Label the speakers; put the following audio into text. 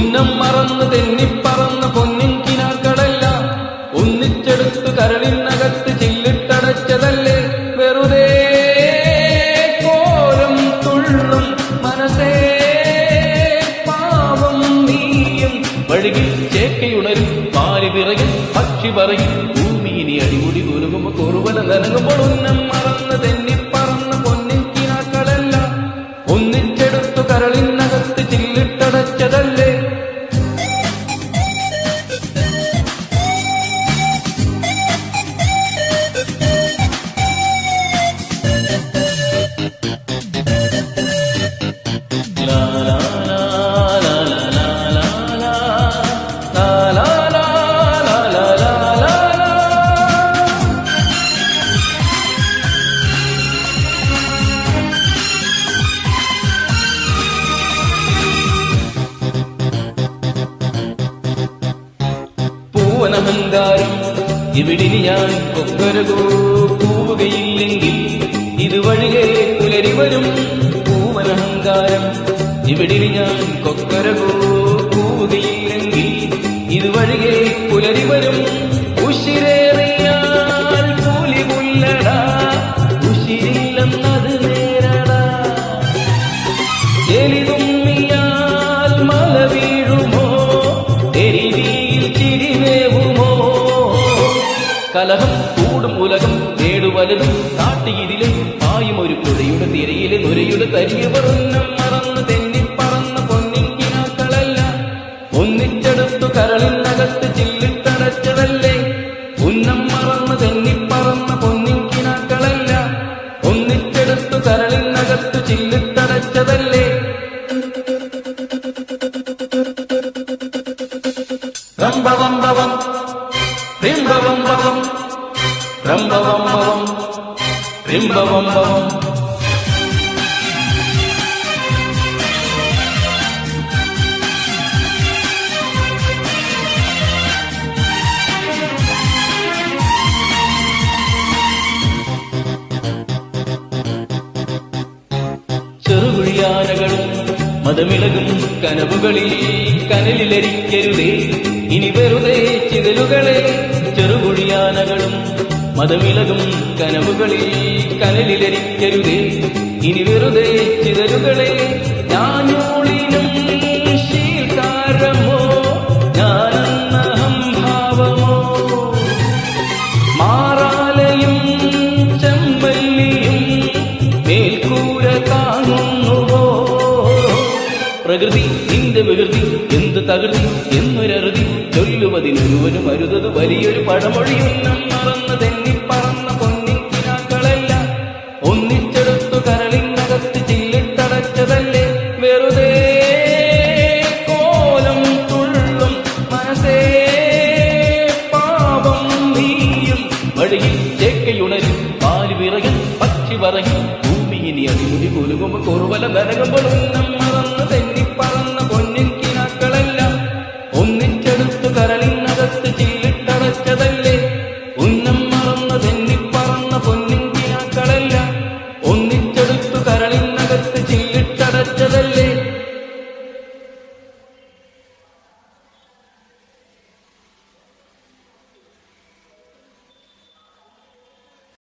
Speaker 1: ഉന്നം മറന്ന് തെന്നിപ്പറന്ന പൊന്നിൻ കിനാക്കളെല്ലാം ഒന്നിച്ചെടുത്ത് കരളിനകത്ത് ചില്ലിട്ടടച്ചതല്ലേ വെറുതെ കോലം തുള്ളും മനസ്സേ പാവം നീയും വഴുകി ചേക്കയുണരും പാല് പിറകിൽ പക്ഷി പറയും ഭൂമിയിനി അടിമുടി കുരുകുമ്പോ കുറുവല നനങ്ങുമ്പോൾ ഉന്നം മറന്ന് തെന്നിപ്പറന്ന പൊന്നിൻ കിനാക്കളെല്ലാം ഒന്നിച്ചെടുത്തു കരളിനകത്ത് ചില്ലിട്ടടച്ചതല്ലേ അഹങ്കാരം ഇവിടിനി ഞാൻ കൊക്കരകോ പോവുകയില്ലെങ്കിൽ ഇതുവഴികെ പുലരി വരും പൂവനഹങ്കാരം ഇവിടിനി ഞാൻ കൊക്കരകോ പോവുകയില്ലെങ്കിൽ ഇതുവഴികെ പുലരി വരും ഉശിരേറിയാൽ കൂലി പുല്ലടാ ഉശിരില്ലെന്നത് നേരടാ എലിതുമ്മിയാൽ മല വീഴുമോ എരിതിയിൽ ചിരിവേവുമോ കലഹം കൂടും ഉലകം നേടുവലതും കാട്ടിയിതിലെ പായും ഒരു പുഴയുടെ തിരയിലെ നുരയുടെ തരിയവർ ഉന്നം മറന്ന് തെന്നിപ്പറന്ന പൊന്നിൻ കിനാക്കളല്ല ഒന്നിച്ചെടുത്തു കരളിനകത്ത് ചില്ലിട്ടടച്ചതല്ലേ ഉന്നം മറന്ന് തെന്നിപ്പറന്ന പൊന്നിൻ കിനാക്കളല്ല ഒന്നിച്ചെടുത്തു കരളിനകത്ത് ചില്ലിട്ടടച്ചതല്ലേ റംബവംബവം റിംബവംബവം റംബവംബവം റിംബവംബവം ചെറുകുഴിയാനകളും മതമിളകും കനവുകളിൽ കനലിലരിക്കരുതേ ഇനി വെറുതെ ചിതലുകളെ ചെറുകുഴിയാനകളും മതമിളകും കനവുകളിൽ കനലിലരിക്കരുതേ ഇനി വെറുതെ ചിതലുകളെ ഞാനൂളിനും ശീൽക്കാരമോ ഞാനെന്നഹം ഭാവമോ മാറാലയും ചെമ്പല്ലിയും മേൽക്കൂര താങ്ങുന്നുവോ പ്രകൃതി നിന്റെ വികൃതി എന്ത് തകൃതി എന്നൊരറുതി ചൊല്ലുവതിനൊരുവനും അരുതത് വലിയൊരു പഴമൊഴിയുന്നം മറന്ന് തെന്നിപ്പറന്ന പൊന്നിൻ കിനാക്കളല്ല ഒന്നിച്ചെടുത്തു കരളിനകത്ത് ചില്ലിട്ടടച്ചതല്ലേ വെറുതെ കോലം തുള്ളും മനസ്സേ പാവം നീയും വഴിയിൽ ചേക്കയുണരും പാല് വിറകിൽ പക്ഷി പറയും ഭൂമിയിനി അടിമുടി കുലുകുമ്പോ കുറുവല നരകുമ്പോൾ ഉന്നം മറന്ന് തെന്നിപ്പറന്ന പൊന്നിൻ കിനാക്കളെല്ലാം ഒന്നിച്ചെടുത്തു കരളിനകത്ത് ചില്ലിട്ടടച്ചതല്ലേ ഉന്നം മറന്ന്